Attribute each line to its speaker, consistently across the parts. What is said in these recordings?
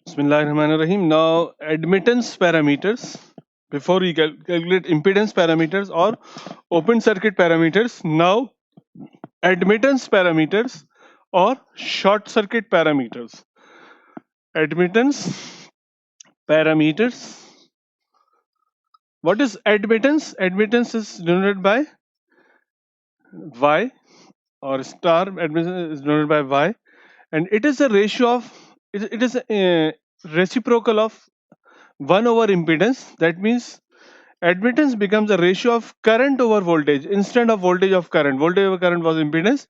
Speaker 1: Bismillahirrahmanirrahim. Now, admittance parameters. Before we calculate impedance parameters or open circuit parameters, now admittance parameters or short circuit parameters. Admittance parameters. What is admittance? Admittance is denoted by Y, or star admittance is denoted by Y, and it is a ratio of it is a reciprocal of 1 over impedance. That means admittance becomes a ratio of current over voltage instead of voltage of current. Voltage over current was impedance.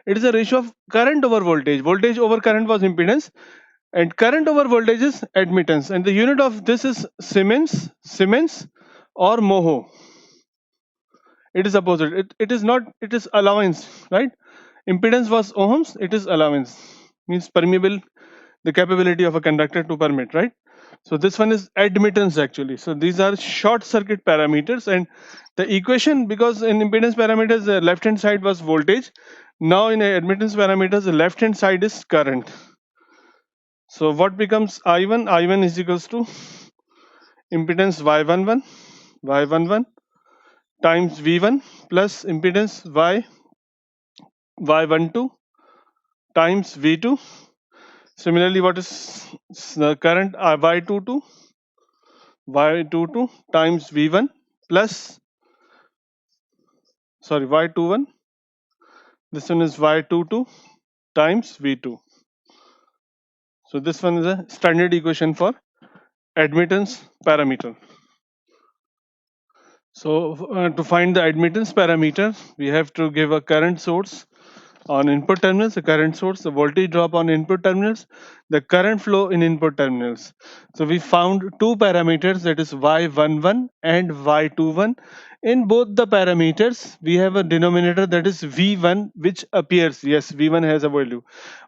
Speaker 1: It is a ratio of current over voltage. Voltage over current was impedance, and current over voltage is admittance. And the unit of this is Siemens or Moho. It is opposite. It is not. It is allowance, right? Impedance was ohms. It is allowance. Means permeable, the capability of a conductor to permit, right? So this one is admittance actually. So these are short circuit parameters, and the equation, because in impedance parameters the left hand side was voltage, now in admittance parameters the left hand side is current. So what becomes I1? I1 is equals to impedance Y11 times V1 plus impedance Y12 times V2. Similarly, what is the current Y22 times V1 plus, sorry, Y21. This one is Y22 times V2. So this one is a standard equation for admittance parameter. So to find the admittance parameter, we have to give a current source on input terminals, the current source, the voltage drop on input terminals, the current flow in input terminals. So we found two parameters, that is Y11 and Y21. In both the parameters, we have a denominator, that is V1, which appears, yes, V1 has a value,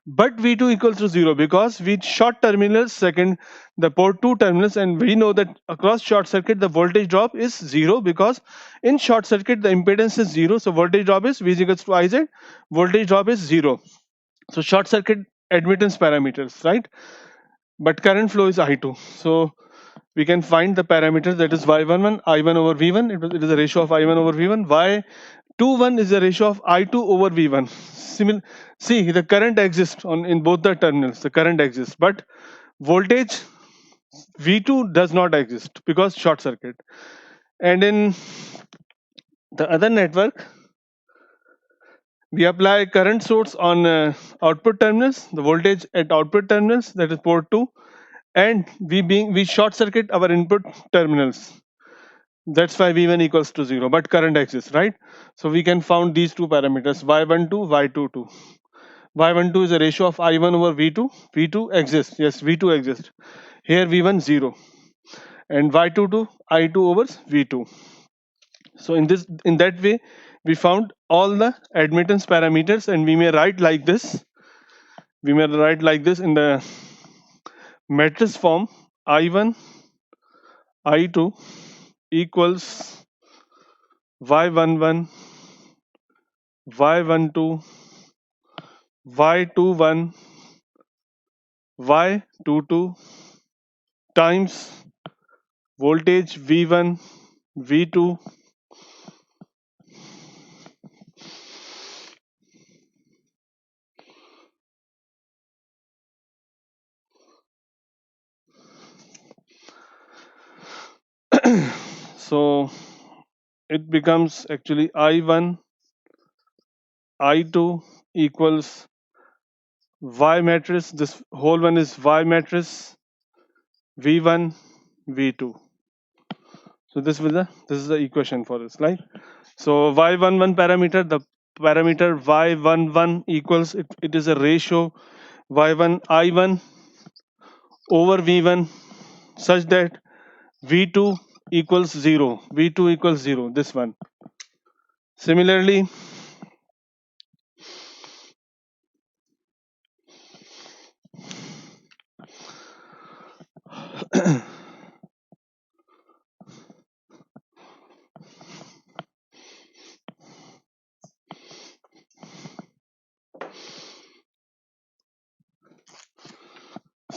Speaker 1: but V2 equals to 0 because we short terminals, second the port 2 terminals, and we know that across short circuit the voltage drop is 0 because in short circuit the impedance is 0. So voltage drop is V is equals to Iz, voltage drop is 0. So short circuit admittance parameters, right? But current flow is I2. So we can find the parameters, that is Y11 I1 over V1. It is a ratio of I1 over V1. Y21 is a ratio of I2 over V1. See, the current exists on in both the terminals. The current exists, but voltage V2 does not exist because short circuit. And in the other network, we apply current source on output terminals, the voltage at output terminals, that is port 2, and we short circuit our input terminals. That's why V1 equals to 0, but current exists, right? So we can found these two parameters, Y12, Y22. Y12 is a ratio of I1 over V2. V2 exists, yes, V2 exists. Here V1 0, and Y22 I2 over V2. So in that way, we found all the admittance parameters, and we may write like this. We may write like this in the matrix form: I1, I2 equals Y11, Y12, Y21, Y22 times voltage V1, V2 so it becomes actually I1, I2 equals Y matrix. This whole one is Y matrix V1, V2. So this is the equation for this, right? So Y11 parameter, the parameter Y11 equals, it is a ratio Y1 I1 over V1 such that V2 equals 0. V2 equals 0, this one. Similarly,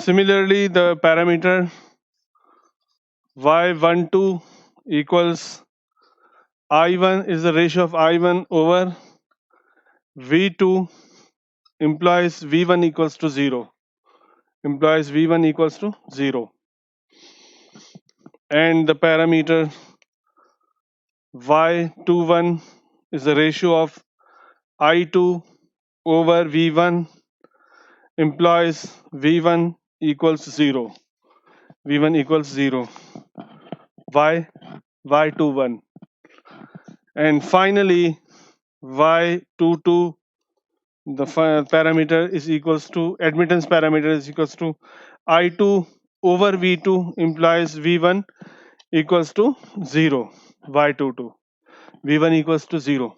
Speaker 1: Similarly, the parameter y12 equals I1 is the ratio of I1 over V2 implies V1 equals to 0. Implies V1 equals to 0. And the parameter y21 is the ratio of I2 over V1 implies V1 equals 0. V1 equals 0. Y Y21. And finally, Y22, the parameter is equals to, admittance parameter is equals to I2 over V2 implies V1 equals to 0. Y22. V1 equals to 0.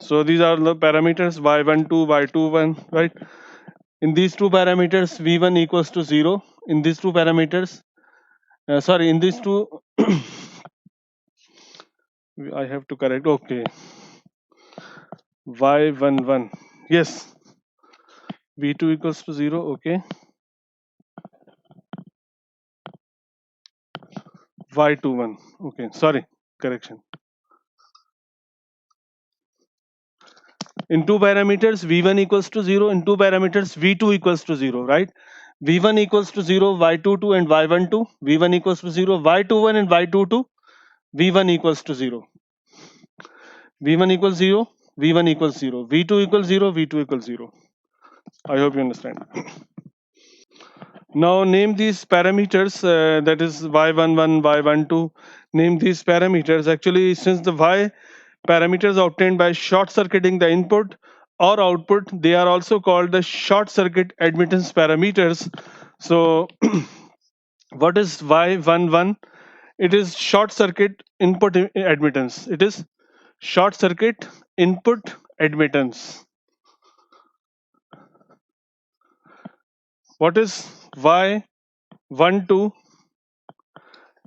Speaker 1: So these are the parameters y12, y21, right? In these two parameters, v1 equals to 0. In these two parameters, in these two, I have to correct. Okay, y11. Yes, v2 equals to 0. Okay, y21. Okay, sorry, correction. In two parameters, v1 equals to 0. In two parameters, v2 equals to 0, right? v1 equals to 0, y22 and y12. v1 equals to 0, y21 and y22. v1 equals to 0. v1 equals 0, v1 equals 0. v2 equals 0, v2 equals 0. I hope you understand. Now name these parameters, that is y11, y12. Name these parameters. Actually, since the y parameters are obtained by short circuiting the input or output, they are also called the short circuit admittance parameters. So what is y11? It is short circuit input admittance. It is short circuit input admittance. What is y12?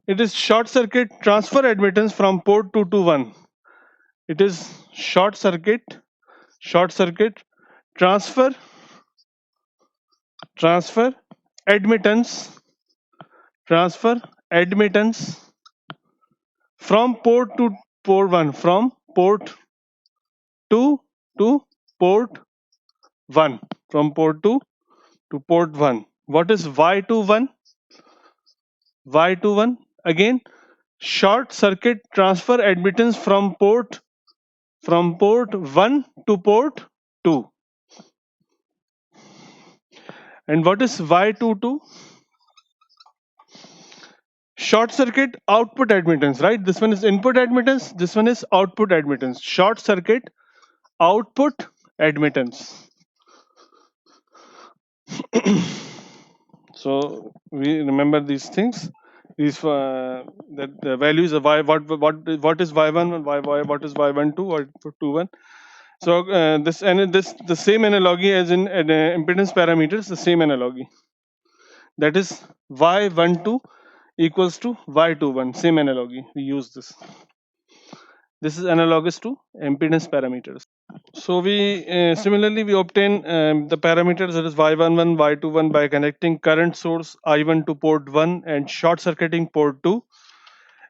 Speaker 1: It is short circuit transfer admittance from port 2 to 1. It is short circuit transfer, transfer admittance, transfer admittance from port to port 1, from port 2 to port 1, from port 2 to port 1. What is Y21? Y21 again, short circuit transfer admittance from port 1 to port 2. And what is Y22? Short circuit output admittance, right? This one is input admittance, this one is output admittance. Short circuit output admittance. So we remember these things. These that the values of y, what is y1 and what is y12 or 21. So this the same analogy as in impedance parameters, the same analogy. That is y12 equals to y21. Same analogy. We use this. This is analogous to impedance parameters. So we similarly we obtain the parameters, that is y11, y21 by connecting current source I1 to port 1 and short circuiting port 2.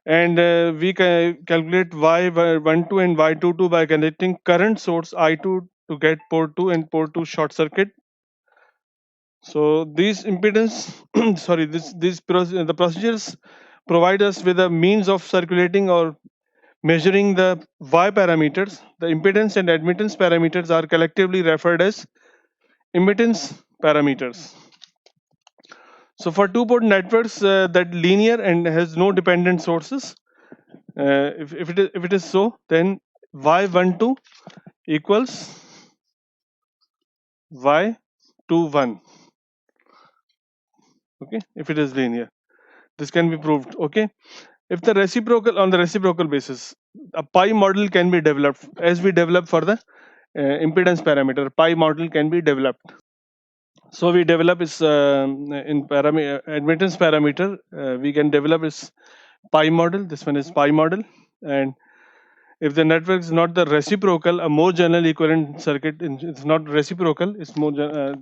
Speaker 1: And we calculate y12 and y22 by connecting current source I2 to get port 2 and port 2 short circuit. So these impedance, the procedures provide us with a means of circulating or measuring the Y parameters. The impedance and admittance parameters are collectively referred as impedance parameters. So for two-port networks that linear and has no dependent sources, if it is so, then y12 equals y21. Okay, if it is linear, this can be proved. Okay, if the reciprocal, on the reciprocal basis, a pi model can be developed as we develop for the impedance parameter. Pi model can be developed. So we develop is in admittance parameter. We can develop is pi model. This one is pi model, and If the network is not the reciprocal, a more general equivalent circuit it's not reciprocal. It's more.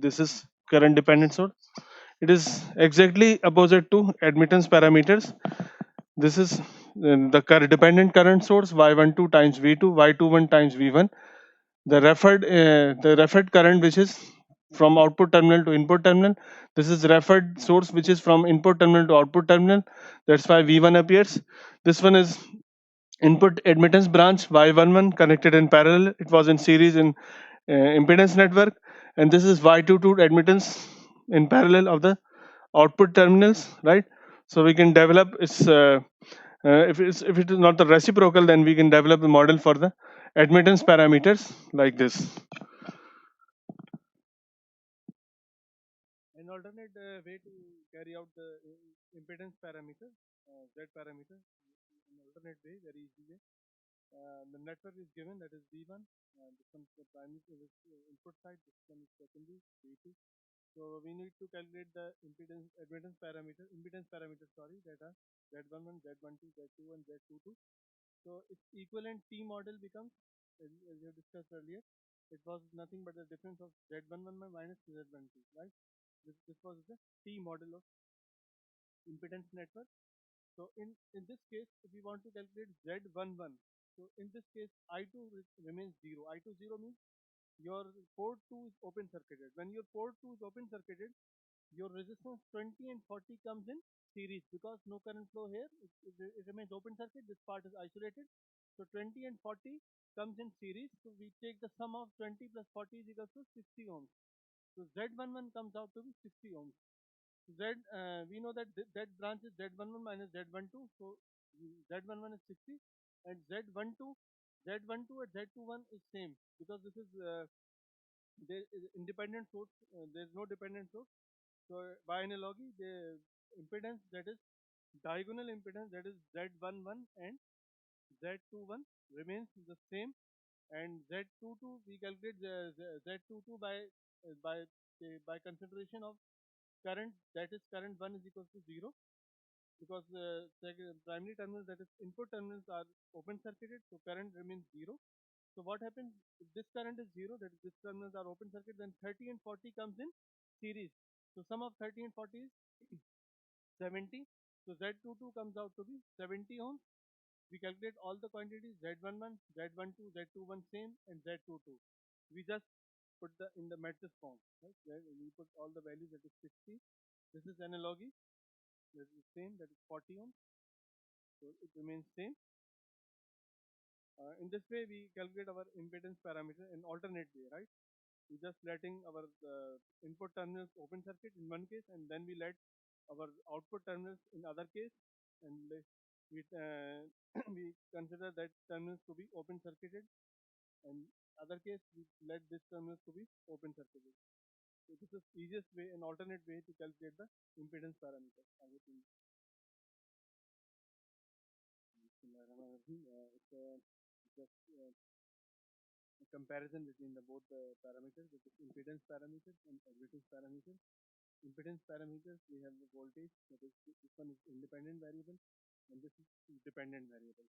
Speaker 1: This is current dependent source. It is exactly opposite to admittance parameters. This is the dependent current source Y12 times V2, Y21 times V1. The referred current which is from output terminal to input terminal. This is referred source which is from input terminal to output terminal. That's why V1 appears. This one is input admittance branch Y11 connected in parallel. It was in series in impedance network, and this is Y22 admittance in parallel of the output terminals, right? So we can develop its if it is not the reciprocal, then we can develop the model for the admittance parameters like this. An alternate way to carry out the impedance parameter, Z parameter, an alternate way, very easy way. The network is given, that is V1. This one is the primary input side, this one is secondary, V2. So we need to calculate the impedance parameter, sorry, that are Z11, Z12, Z21, Z22. So its equivalent T model becomes, as we have discussed earlier, it was nothing but the difference of Z11 minus Z12, right? This was the T model of impedance network. So in this case, if we want to calculate Z11, so in this case, I2 remains 0. I2 0 means your port 2 is open circuited. When your port 2 is open circuited, your resistance 20 and 40 comes in series because no current flow here. It remains open circuit. This part is isolated. So 20 and 40 comes in series. So we take the sum of 20 plus 40 is equal to 60 ohms. So Z11 comes out to be 60 ohms. We know that that branch is Z11 minus Z12. So Z11 is 60 and Z12 and Z21 is same because this is there is independent source. There is no dependent source. So by analogy, the impedance, that is diagonal impedance, that is Z11 and Z21 remains the same, and Z22 we calculate the Z22 by consideration of current, that is current 1 is equal to 0 because primary terminals, that is input terminals, are open circuited, so current remains 0. So what happens if this current is 0, that is this terminals are open circuit, then 30 and 40 comes in series. So sum of 30 and 40 is 70. So Z22 comes out to be 70 ohms. We calculate all the quantities Z11, Z12, Z21 same, and Z22. We just put the in the matrix form, right? Where we put all the values, that is 60. This is analogy. That is same, that is 40 ohms. So it remains same. In this way, we calculate our impedance parameter in alternate way, right? We just letting our input terminals open circuit in one case, and then we let our output terminals in other case, and we we consider that terminals to be open circuited, and other case we let this terminals to be open circuited. So this is easiest way, an alternate way to calculate the impedance parameter. It's just a comparison between the both parameters, which is impedance parameters and admittance parameters. Impedance parameters, we have the voltage, that is this one is independent variable, and this is dependent variable.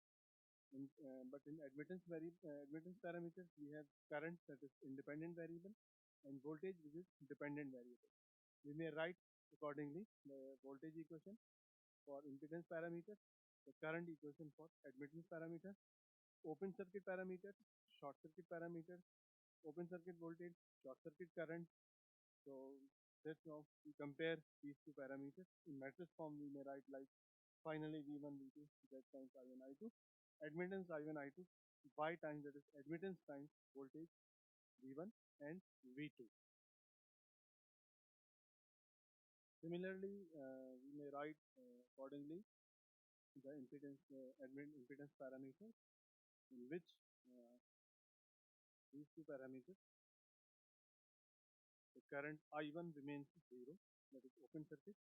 Speaker 1: But in admittance parameters, we have current, that is independent variable, and voltage, which is dependent variable. We may write accordingly the voltage equation for impedance parameter, the current equation for admittance parameter, open circuit parameter, short circuit parameter, open circuit voltage, short circuit current. So that's how we compare these two parameters. In matrix form, we may write like finally V1, V2, Z times I1, I2, admittance I1, I2, Y times, that is admittance times voltage V1 and V2. Similarly, we may write accordingly the impedance parameters, in which uh, these two parameters, the current I1 remains 0, that is open circuit.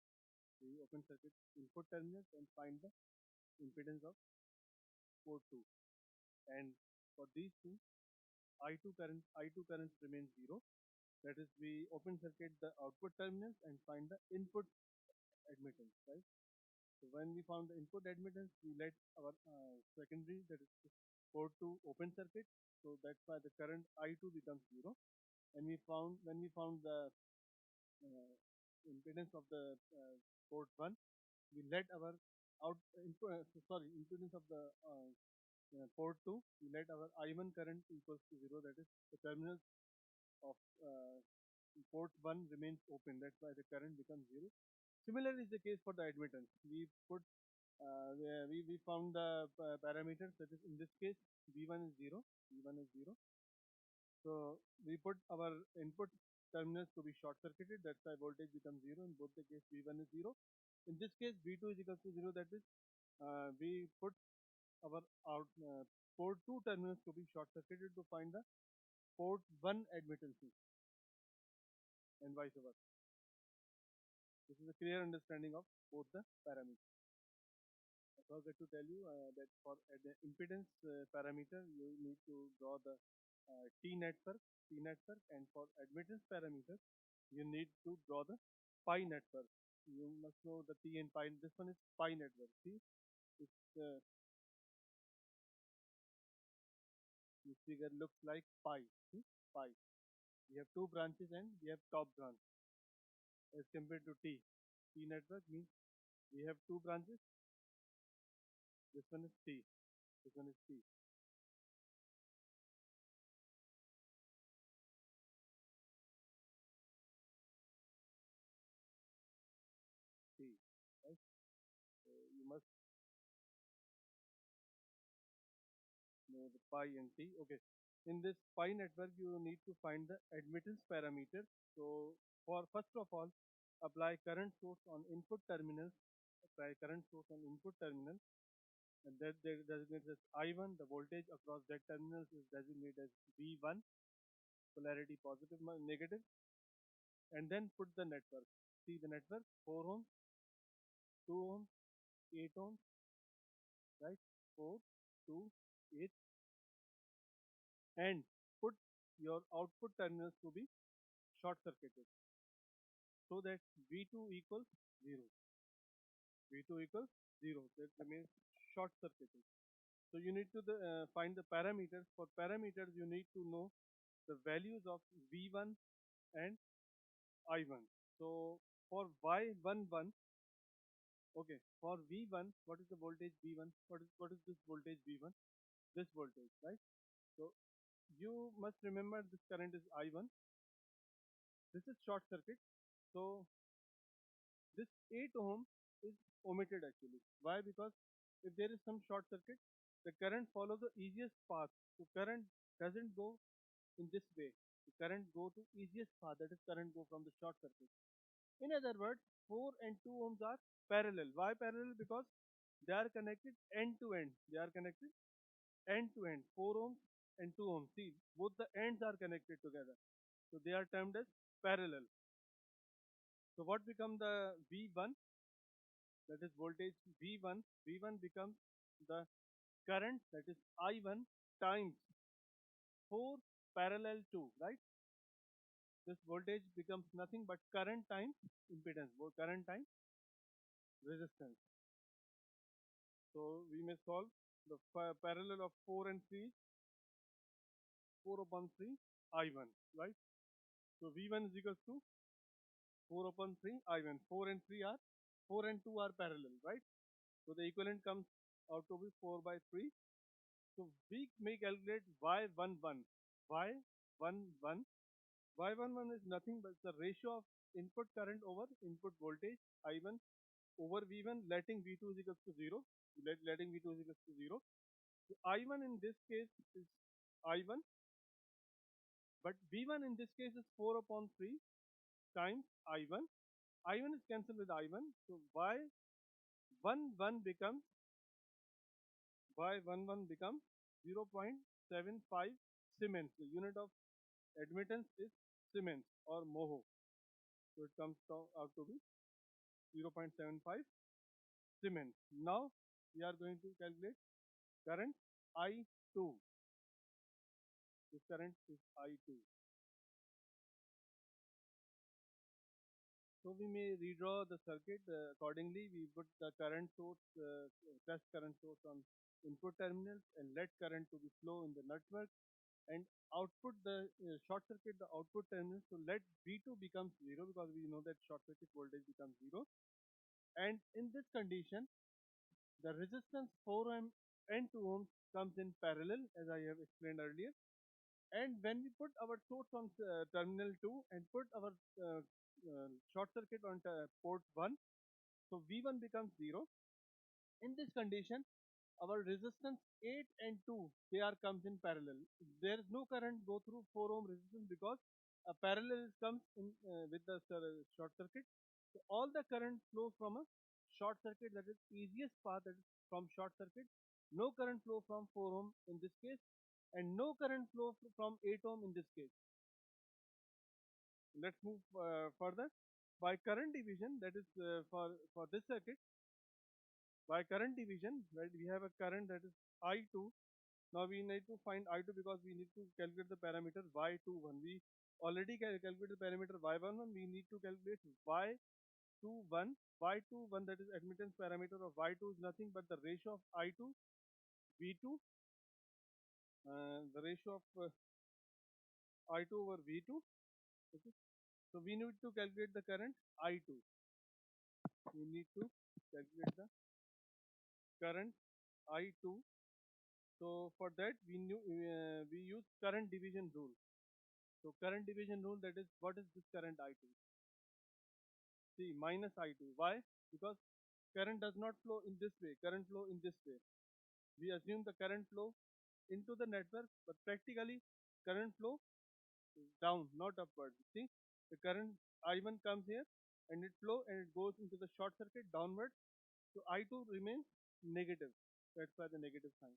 Speaker 1: We open circuit input terminals and find the impedance of port 2. And for these two, I2 current remains 0. That is, we open circuit the output terminals and find the input admittance, right? So when we found the input admittance, we let our secondary, that is port 2 open circuit. So that's why the current I2 becomes 0. And when we found the uh, impedance of the port 1, we let our impedance of the port 2, we let our I1 current equals to 0, that is the terminals of port 1 remains open, that's why the current becomes 0. Similarly is the case for the admittance. We found the parameters, that is in this case V1 is 0, V1 is 0. So we put our input terminals to be short circuited, that's why voltage becomes 0 in both the case V1 is 0. In this case V2 is equal to 0, that is we put our port 2 terminals to be short circuited to find the port 1 admittances and vice versa. This is a clear understanding of both the parameters. I forgot to tell you that for the impedance parameter, you need to draw the T network, and for admittance parameter, you need to draw the pi network. You must know the T and pi. This one is pi network. See, it's, this figure looks like pi. See, pi. We have two branches and we have top branch as compared to T. T network means we have two branches. This one is T. This one is T. T. Right? So you must know the pi and T. Okay. In this pi network, you need to find the admittance parameter. So for first of all, apply current source on input terminals. Apply current source on input terminal, and that they designated as I1. The voltage across that terminals is designated as V1, polarity positive negative, and then put the network. See the network: 4 ohms, 2 ohms, 8 ohms, right? 4, 2, 8, and put your output terminals to be short circuited so that V2 equals 0. V2 equals 0. That remains short circuited. So you need to find the parameters. For parameters, you need to know the values of V1 and I1. So for Y11, okay, for V1, what is the voltage V1? What is this voltage V1? This voltage, right? So you must remember this current is I1. This is short circuit. So this 8 ohm is omitted actually. Why? Because if there is some short circuit, the current follows the easiest path. So current doesn't go in this way. The current go to easiest path, that is current go from the short circuit. In other words, 4 and 2 ohms are parallel. Why parallel? Because they are connected end to end. They are connected end to end. 4 ohms and 2 ohms. See, both the ends are connected together. So they are termed as parallel. So what become the V1? That is voltage V1. V1 becomes the current, that is I1 times 4 parallel to, right? This voltage becomes nothing but current times impedance, or current times resistance. So we may solve the parallel of 4 and 3 is 4 upon 3 I1, right? So V1 is equals to 4 upon 3 I1. 4 and 3 are 4 and 2 are parallel, right? So the equivalent comes out to be 4 by 3. So we may calculate Y11. Y11. Y11 is nothing but the ratio of input current over input voltage I1 over V1, letting V2 is equals to 0. Letting V2 is equals to 0. So I1 in this case is I1, but V1 in this case is 4 upon 3 times I1. I1 is cancelled with I1. So Y11 becomes Y11 becomes 0.75 Siemens. The unit of admittance is Siemens or Moho. So it comes out to be 0.75 Siemens. Now we are going to calculate current I2. This current is I2. So we may redraw the circuit accordingly. We put the current source, test current source on input terminals and let current to be flow in the network and output the short circuit the output terminals. So let V2 becomes 0 because we know that short circuit voltage becomes 0. And in this condition, the resistance 4 ohm and 2 ohms comes in parallel as I have explained earlier. And when we put our source on terminal 2 and put our short circuit on port 1, so V1 becomes 0. In this condition, our resistance 8 and 2 they are comes in parallel. There is no current go through 4 ohm resistance because a parallel comes in with the short circuit. So all the current flows from a short circuit, that is easiest path, that is from short circuit. No current flow from 4 ohm in this case and no current flow from 8 ohm in this case. Let's move further. By current division, that is for this circuit, by current division, right, we have a current that is I2. Now we need to find I2 because we need to calculate the parameter Y21. We already calculated the parameter Y11. We need to calculate Y21. Y21, that is admittance parameter of Y2, is nothing but the ratio of I2 V2, the ratio of I2 over V2. Okay. So we need to calculate the current I2. We need to calculate the current I2. So for that we use current division rule. So current division rule, that is, what is this current I2? See, minus I2. Why? Because current does not flow in this way. Current flow in this way. We assume the current flow into the network, but practically current flow is down, not upward. See, the current I1 comes here and it flow and it goes into the short circuit downward. So I2 remains negative. That's why the negative sign.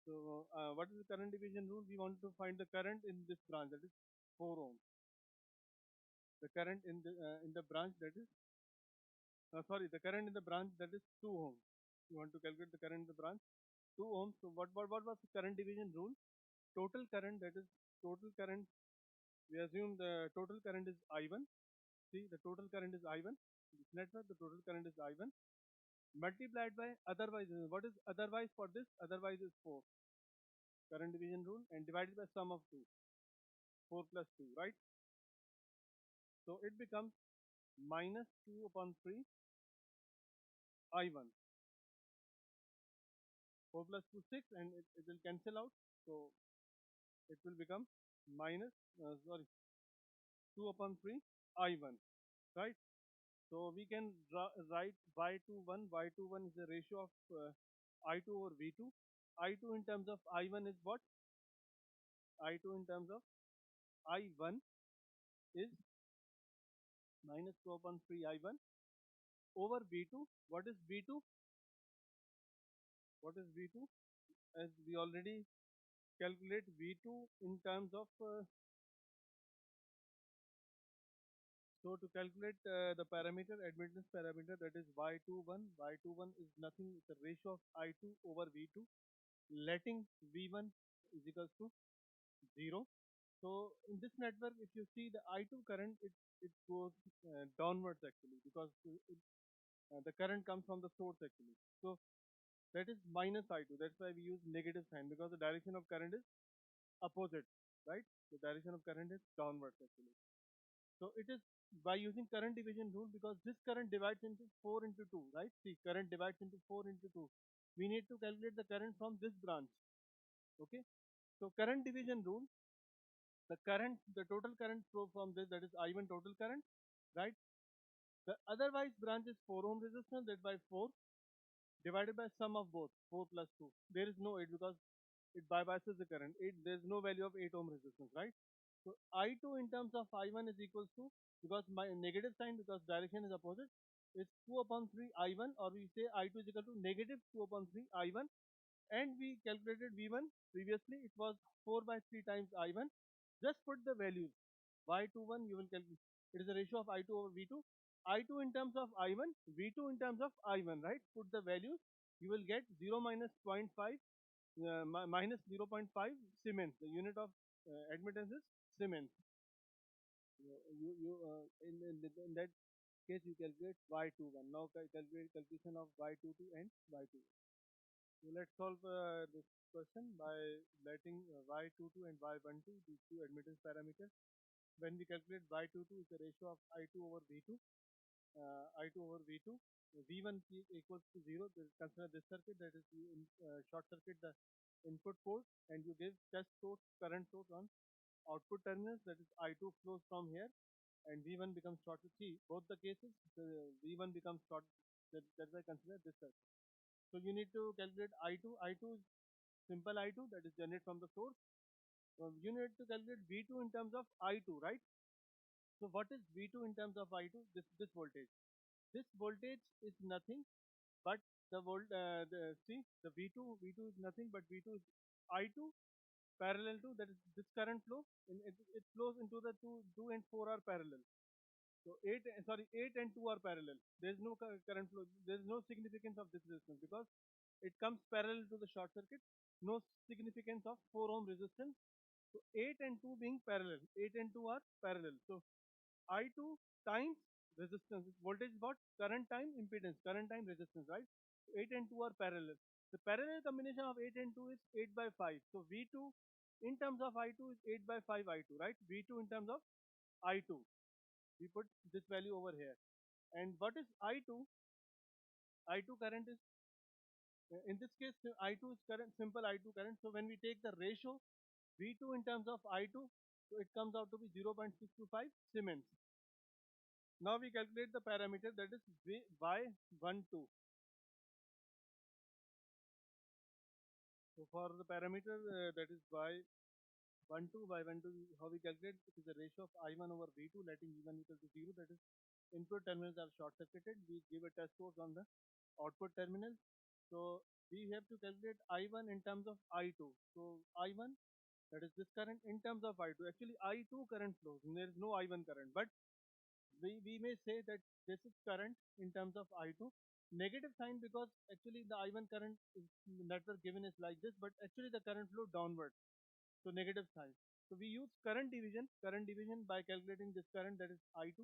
Speaker 1: So what is the current division rule? We want to find the current in this branch, that is 4 ohm. The current in the branch, that is the current in the branch, that is 2 ohm. You want to calculate the current in the branch 2 ohms. So what was the current division rule? Total current, that is total current. We assume the total current is I1. See, the total current is I1. This network, the total current is I1 multiplied by otherwise. What is otherwise for this? Otherwise is 4. Current division rule and divided by sum of 2. 4 plus 2, right? So it becomes minus 2 upon 3 I1. 4 plus 2 6 and it will cancel out. So it will become minus 2 upon 3 I1, right? So we can write Y21. Y21 is the ratio of I2 over V2. I2 in terms of I1 is what? I2 in terms of I1 is minus 2 upon 3 I1 over V2. What is V2? What is V2? As we already calculate V2 in terms of so to calculate the parameter, admittance parameter, that is Y21. Y21 is nothing, it's a ratio of I2 over V2, letting V1 is equals to 0. So in this network, if you see the I2 current, it goes downwards actually because the current comes from the source actually. So that is minus I2. That's why we use negative sign because the direction of current is opposite, right? The direction of current is downwards actually. So it is by using current division rule because this current divides into 4 into 2, right? See, current divides into 4 into 2. We need to calculate the current from this branch. Okay. So current division rule, the total current flow from this, that is I1 total current, right? The otherwise branch is 4 ohm resistance, that by 4 divided by sum of both 4 plus 2. There is no 8 because it bypasses the current. There is no value of 8 ohm resistance, right? So I2 in terms of I1 is equals to, because my negative sign because direction is opposite, is 2 upon 3 I1, or we say I2 is equal to negative 2 upon 3 I1, and we calculated V1 previously, it was 4 by 3 times I1. Just put the values. Y21 you will calculate. It is a ratio of I2 over V2. I2 in terms of I1, V2 in terms of I1, right? Put the values. You will get 0 minus 0.5, minus 0.5 Siemens. The unit of admittance is Siemens. In that case you calculate Y21. Now calculate calculation of Y22 and Y2. So let's solve this question by letting y22 and y12, these two admittance parameters. When we calculate y22 is the ratio of I2 over V2, I2 over V2. V1 equals to 0. Consider this circuit, that is you short circuit the input port, and you give test source, current source on output terminals, that is I2 flows from here, and V1 becomes shorted. See, both the cases, the V1 becomes short. That's why I consider this circuit. So you need to calculate I2. I2 is simple I2, that is generated from the source. You need to calculate V2 in terms of I2, right? So what is V2 in terms of I2? This voltage. This voltage is nothing but see the V2 is nothing but V2 is I2 parallel to, that is this current flow, and it flows into the two and 4 are parallel. So 8 and 2 are parallel. There is no current flow. There is no significance of this resistance because it comes parallel to the short circuit. No significance of 4 ohm resistance. So 8 and 2 being parallel. 8 and 2 are parallel. So I2 times resistance. Voltage is what? Current time impedance. Current time resistance, right? So 8 and 2 are parallel. The parallel combination of 8 and 2 is 8 by 5. So V2 in terms of I2 is 8 by 5 I2, right? V2 in terms of I2. We put this value over here. And what is I2? I2 current is, in this case, I2 is current, simple I2 current. So when we take the ratio V2 in terms of I2, so it comes out to be 0.625 Siemens. Now we calculate the parameter, that is Y12. So for the parameter that is Y12, how we calculate? It is the ratio of I1 over V2, letting V1 equal to 0. That is input terminals are short circuited. We give a test source on the output terminal. So we have to calculate I1 in terms of I2. So I1, that is this current in terms of I2. Actually I2 current flows. There is no I1 current, but we may say that this is current in terms of I2. Negative sign because actually the I1 current is network given is like this, but actually the current flow downward. So negative sign. So we use current division by calculating this current, that is I2.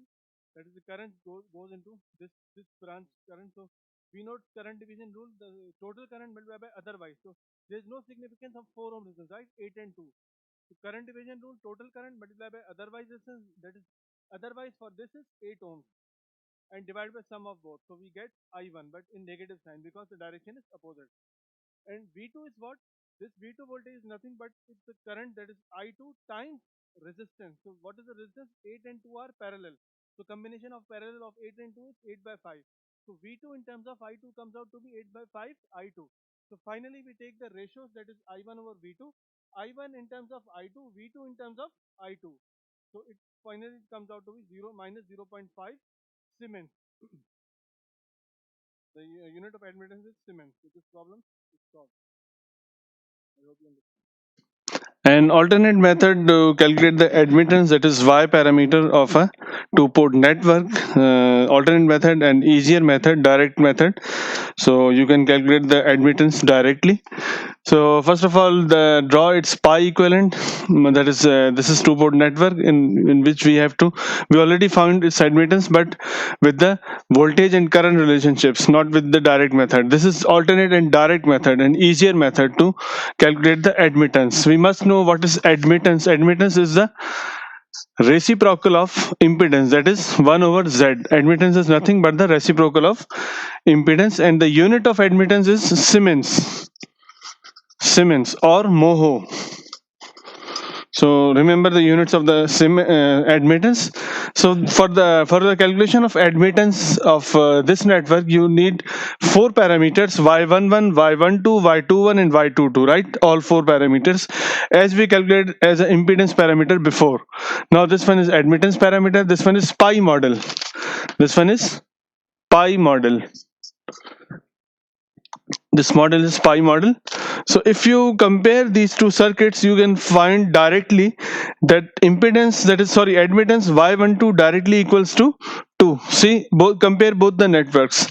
Speaker 1: That is the current goes into this branch current. So we note current division rule, the total current multiplied by otherwise. So there is no significance of 4 ohm resistance, right? 8 and 2. So current division rule, total current multiplied by otherwise resistance, that is otherwise for this is 8 ohms, and divided by sum of both. So we get I1, but in negative sign because the direction is opposite. And V2 is what? This V2 voltage is nothing but it's the current, that is I2 times resistance. So what is the resistance? 8 and 2 are parallel. So combination of parallel of 8 and 2 is 8 by 5. So V2 in terms of I2 comes out to be 8 by 5 I2. So finally we take the ratios, that is I1 over V2. I1 in terms of I2, V2 in terms of I2. So it finally comes out to be 0 minus 0.5 Siemens. The unit of admittance is Siemens. So this problem is solved. I hope you understand.
Speaker 2: An alternate method to calculate the admittance, that is Y parameter of a two port network. Alternate method and easier method, direct method. So you can calculate the admittance directly. So first of all, the draw its pi equivalent. That is this is two port network in which we already found its admittance, but with the voltage and current relationships, not with the direct method. This is alternate and direct method, an easier method to calculate the admittance. We must know what is admittance. Admittance is the reciprocal of impedance, that is 1 over z. Admittance is nothing but the reciprocal of impedance, and the unit of admittance is Siemens or Moho. So remember the units of the admittance. So for the calculation of admittance of this network, you need four parameters: y11, y12, y21, and y22. Right, all four parameters, as we calculated as an impedance parameter before. Now this one is admittance parameter. This one is pi model. This one is pi model. This model is pi model. So if you compare these two circuits, you can find directly that impedance, that is sorry, admittance y12 directly equals to 2. See, both compare both the networks.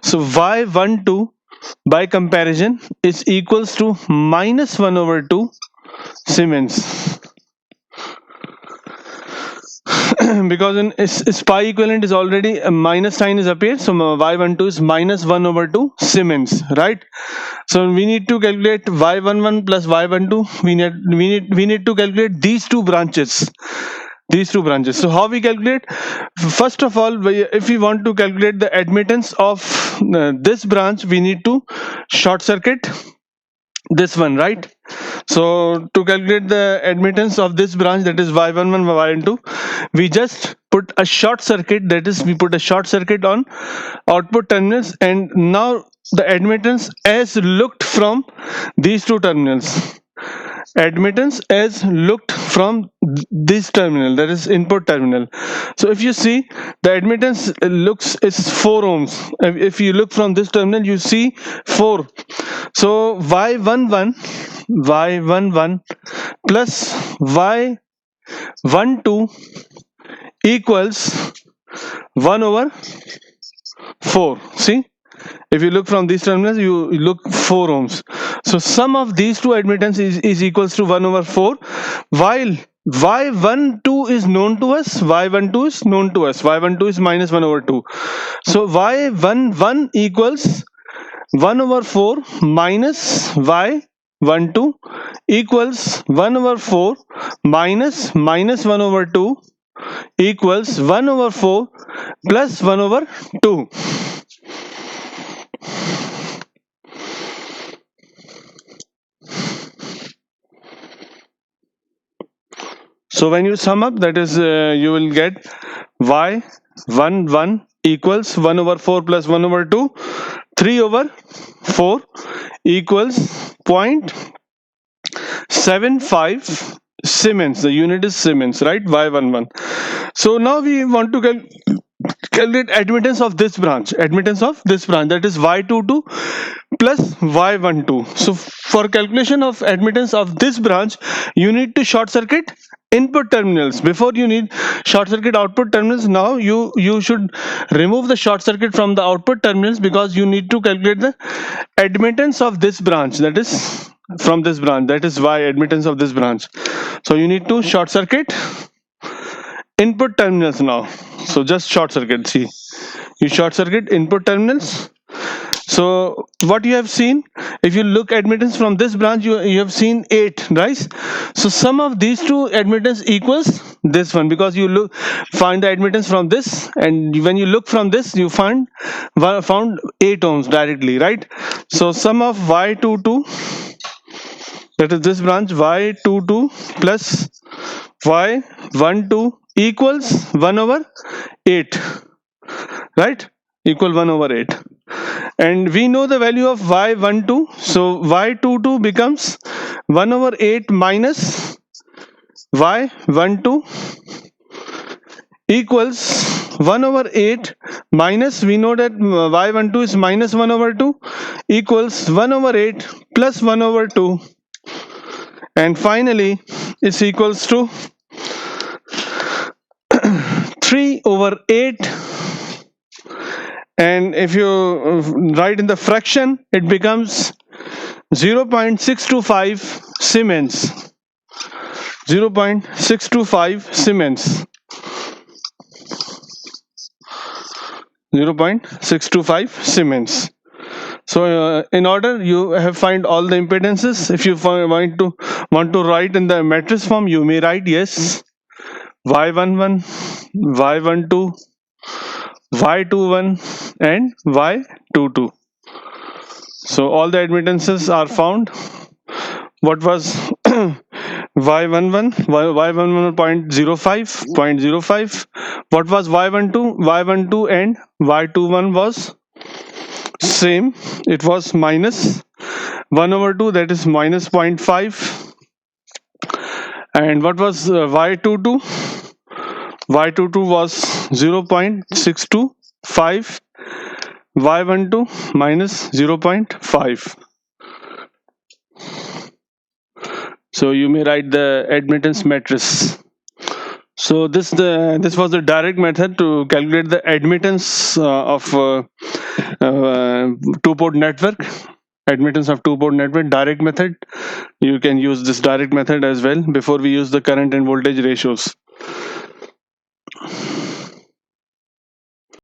Speaker 2: So y12 by comparison is equals to -1 over 2 Siemens. because in SPI equivalent is already a minus sign is appeared, so y12 is minus 1 over 2 Siemens, right? So we need to calculate y11 plus y12. We need to calculate these two branches. So how we calculate? First of all, if we want to calculate the admittance of this branch, we need to short circuit this one, right? So to calculate the admittance of this branch, that is y11 y12, we just put a short circuit, that is we put a short circuit on output terminals, and now the admittance as looked from these two terminals, admittance as looked from this terminal, that is input terminal. So if you see, the admittance looks is 4 ohms. If you look from this terminal, you see 4. So y11 plus y12 equals 1 over 4. See, if you look from these terminals, you look 4 ohms. So sum of these two admittance is equals to 1 over 4, while y12 is known to us, y12 is minus 1 over 2. So y11 equals 1 over 4 minus y12 equals 1 over 4 minus 1 over 2 equals 1 over 4 plus 1 over 2. So when you sum up, that is you will get y11 equals 1 over 4 plus 1 over 2, 3 over 4 equals 0.75 Siemens. The unit is Siemens, right? Y11. So now we want to calculate admittance of this branch, that is y22 plus y12. So for calculation of admittance of this branch, you need to short circuit input terminals. Before you need short circuit output terminals. Now you should remove the short circuit from the output terminals, because you need to calculate the admittance of this branch, that is from this branch, that is y admittance of this branch. So you need to short circuit input terminals now. So just short circuit. See, you short circuit input terminals. So what you have seen, if you look admittance from this branch, you have seen 8, right? So sum of these two admittance equals this one, because you find the admittance from this, and when you look from this, you found 8 ohms directly, right? So sum of y22, that is this branch, y22 plus y12 equals 1 over 8, right? Equal 1 over 8. And we know the value of y12, so y22 becomes 1 over 8 minus y12 equals 1 over 8 minus, we know that y12 is minus 1 over 2, equals 1 over 8 plus 1 over 2, and finally it's equals to 3 over 8. And if you write in the fraction, it becomes 0.625 Siemens. 0.625 Siemens. 0.625 Siemens. So in order, you have find all the impedances. If you want to write in the matrix form, you may write yes, y11, y12, y21 and y22. So all the admittances are found. What was y11? Y11 0.05. What was y12? Y12 and y21 was same. It was minus 1 over 2, that is minus 0.5. And what was y22? Y22 was 0.625. Y12 minus 0.5. So you may write the admittance matrix. So this was the direct method to calculate the admittance of two-port network. Admittance of two-port network, direct method. You can use this direct method as well before we use the current and voltage ratios.